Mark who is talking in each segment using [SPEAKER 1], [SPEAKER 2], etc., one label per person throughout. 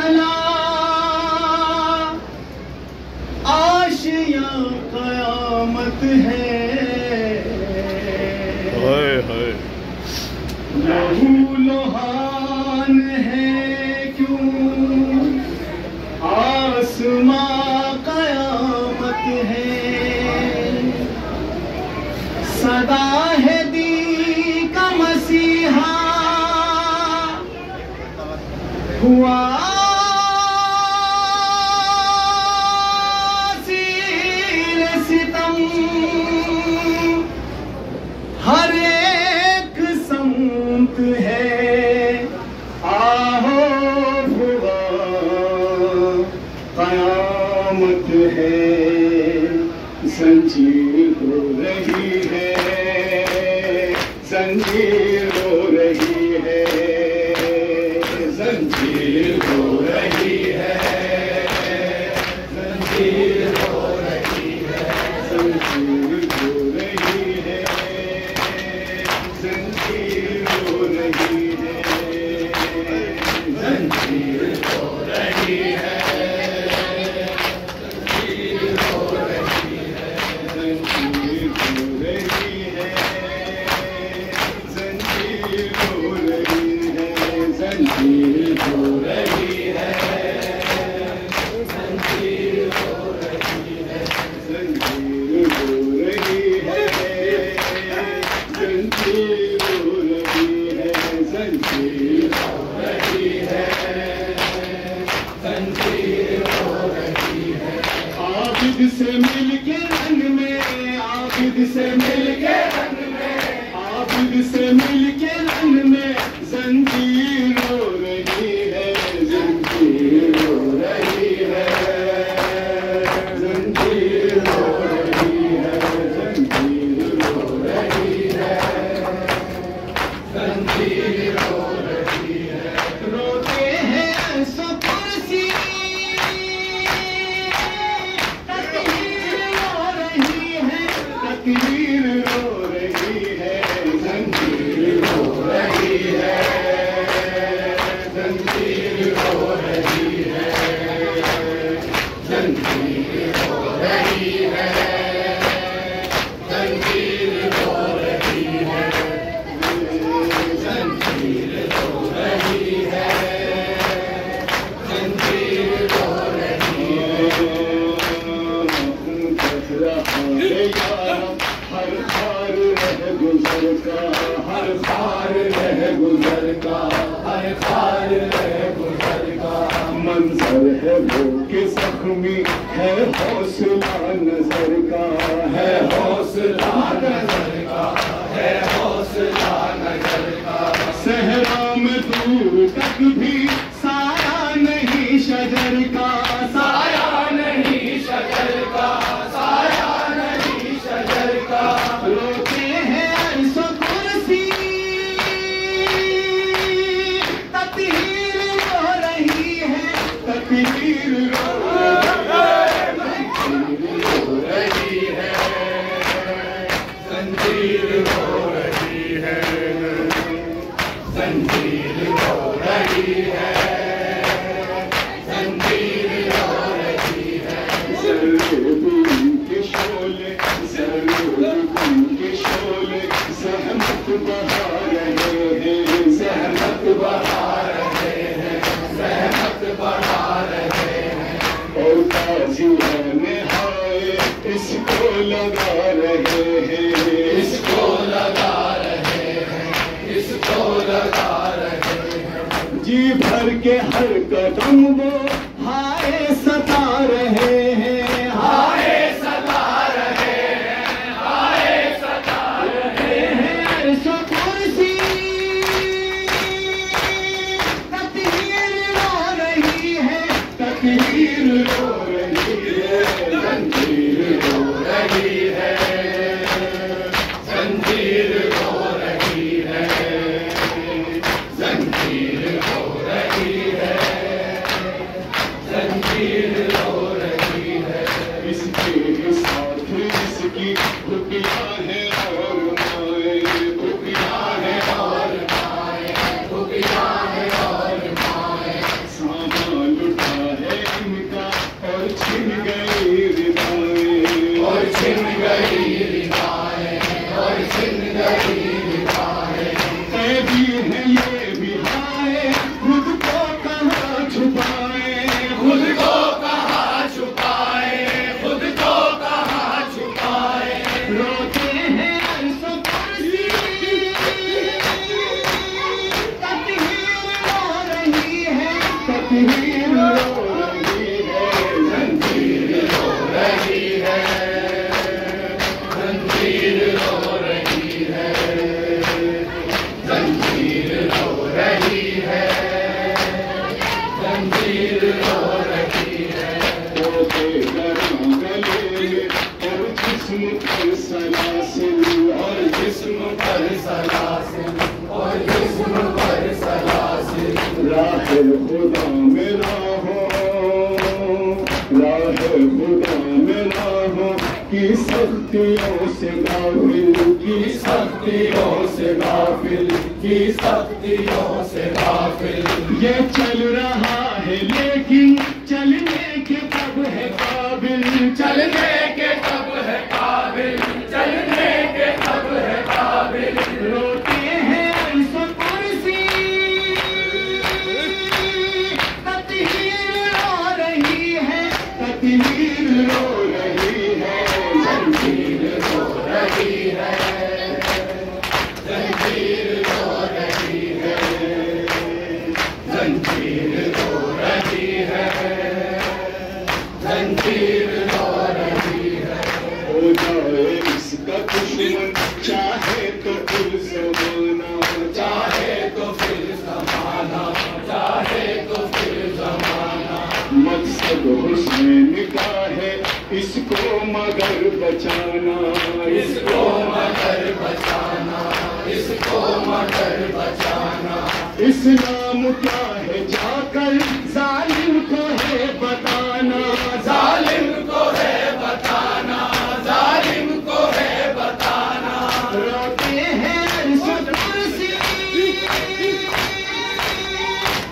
[SPEAKER 1] चला आशिया कयामत है। लहू लोहान है क्यों आसमां कयामत है। सदा है दी का मसीहा हुआ सीर सितम। हर एक संत है आहो हुआ कयामत है। जंजीर हो रही है, जंजीर हो रही है, जंजीर हो रही है, जंजीर हो रही है, जंजीर हो रही है, जंजीर हो रही है, जंजीर हो रही है, जंजीर हो रही है, जंजीर हो रही है, जंजीर हो रही है, जंजीर हो रही है, जंजीर हो रही है, जंजीर हो रही है, जंजीर हो रही है, जंजीर हो रही है, जंजीर हो रही है। आबिद से मिलके रंग में, आबिद से मिलके रंग में, आबिद से मिलके रंग में जंजीर हो रही है, जंजीर हो रही है, जंजीर हो रही है, जंजीर हो रही है, जंजीर हो रही है। रोते हैं सब कुर्सी तकदीर हो रही है, तकदीर हो रही है, जंजीर हो रही है, जंजीर हो रही है, जंजीर हो रही है, जंजीर हो रही है, जंजीर हो रही है, जंजीर हो रही है। हर खार रह गुजर का, हर खार रह गुजर का, हर खार रह गुजर का मंजर है वो के जख्मी है हौसला नजर का, है हौसला नजर का, है हौसला नजर का। सहरा में दूर तक भी साया नहीं शजर का, साया नहीं शजर का, साया नहीं शजर का। रोते हैं अर्श कुर्सी तकदीर हो रही है, तकदीर हो रही है, जंजीर हो रही है, जंजीर हो रही है, जंजीर हो रही है। ज़रूरी के शोले, ज़रूरी के शोले ज़हमत बहा रहे हैं, ज़हमत बहा रहे हैं, ज़हमत बहा रहे हैं। और ताज़ियान हाय इसको लगा रहे हैं, इसको लगा रहे हैं, इसको लगा रहे हैं। जी भर के हर कदम वो हाय सता रहे हैं, हाय सता रहे हैं, हाय सता रहे हैं। अर्श कुर्सी तकदीर हो रही है, तकदीर हो रही है, जंजीर हो रही है, जंजीर हो रही है, जंजीर हो रही है, जंजीर हो रही है। इसके साथ इसकी खुफिया है और माए, खुफिया है और माए, खुफिया है और माए। सामान तकदीर रो रही है, जंजीर रो रही है, जंजीर रो रही है, जंजीर रो रही है, जंजीर रो रही है। होते गरम गले में और जिस्म पर सलासिल, और जिस्म पर सलासिल, और जिस्म पर सलासिल। राह खुदा में राहो, राह खुदा में राहो की सख्तियों से गाफिल, की सख्तियों से गाफिल, की सख्तियों से गाफिल। ये चल रहा है लेकिन चलने के कब है काबिल, चलने के कब है काबिल, चलने के कब है काबिल। रोते हैं ऐसा कुर्सी, तकदीर रो रही है, तकदीर रो रही है, जंजीर रो रही है, जंजीर रो रही है, जंजीर रो रही है, जंजीर रो रही है। हो जाए इसका दुश्मन चाहे तो फिर ज़माना, चाहे तो फिर ज़माना, चाहे तो फिर ज़माना। मकसद हुस्न का है इसको मगर बचाना, इसको मगर बचाना, इसको मगर बचाना। इस्लाम क्या है जाकर जालिम को है बताना, जालिम को है बताना, जालिम को है बताना। रोते हैं कुर्सी,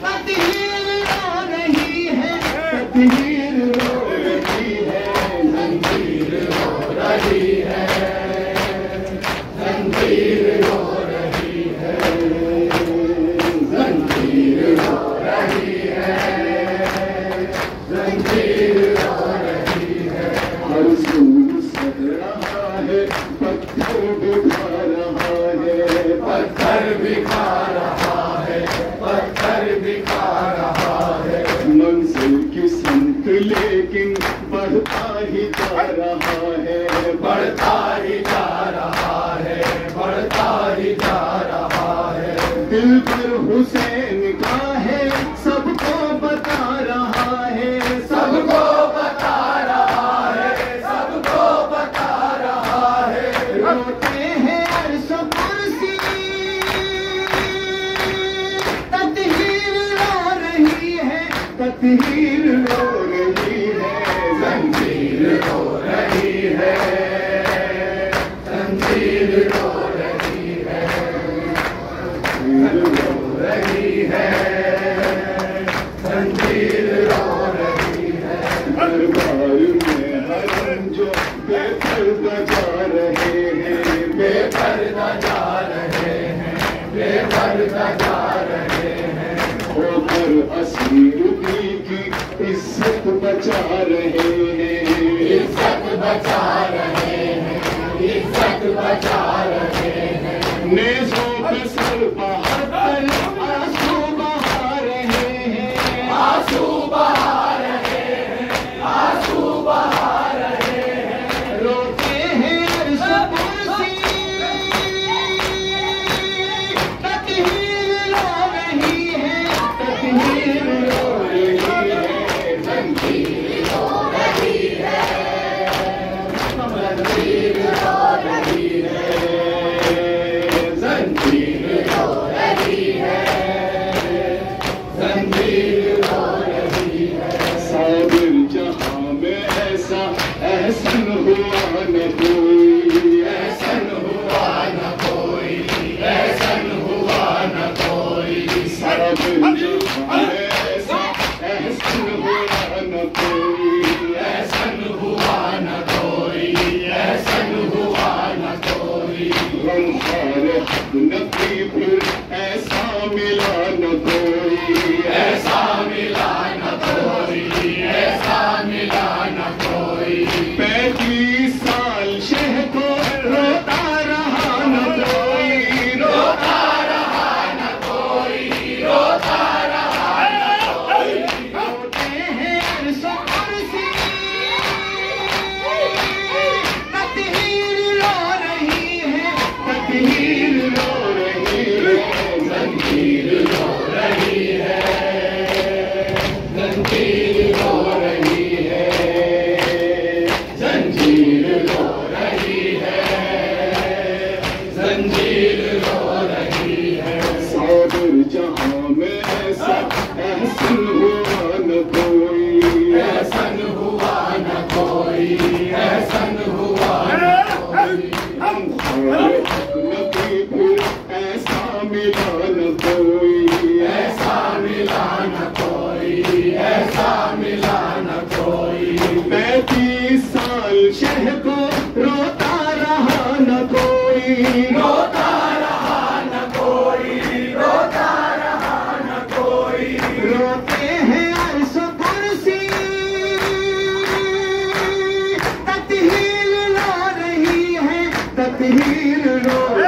[SPEAKER 1] तकदीर रो रही है, तकदीर रो रही है, जंजीर रो रही है, जंजीर रो रही है, जंजीर रो रही है, जंजीर रो रही है। हर सूर सह रहा है, पत्थर बिखा रहा है, पत्थर बिखा रहा है, पत्थर बिखा रहा है। मंजिल की संत लेकिन बढ़ता ही जा रहा है, बढ़ता ही जा रहा है, बढ़ता ही जा रहा है। दिल पर हुसैन का है सबको बता रहा है, सबको बता रहा है, सबको बता रहा है। रोते हैं अर्श कुर्सी, तकदीर रो रही है, तकदीर रो रही है, जंजीर रो रही है, जंजीर रो रही है, रो रही है, जंजीर रो रही है। दरबार में हरम जो बेपर्दा जा रहे हैं, बेपर्दा जा रहे हैं, बेपर्दा जा रहे हैं। होकर असीर की इज्जत बचा रहे हैं, इज्जत बचा रहे हैं, इज्जत बचा रहे हैं। नेज़ों पे सर बाहर पर आंसू बहा रहे हैं, आंसू बहा रहे हैं, आंसू बहा रहे हैं। रोते हैं अर्श कुर्सी, तकदीर रो रही है, तकदीर रो रही है, जंजीर रो रही है, जंजीर रो रही है, जंजीर रो रही है, जंजीर रो रही है। मिला न कोई, ऐसा मिला न कोई, ऐसा मिला न कोई। 35 साल शह को रोता रहा न कोई, रोता रहा न कोई, रोता रहा न कोई। रोते हैं अर्श कुर्सी, तत्हील लो रही है, तत्हील लो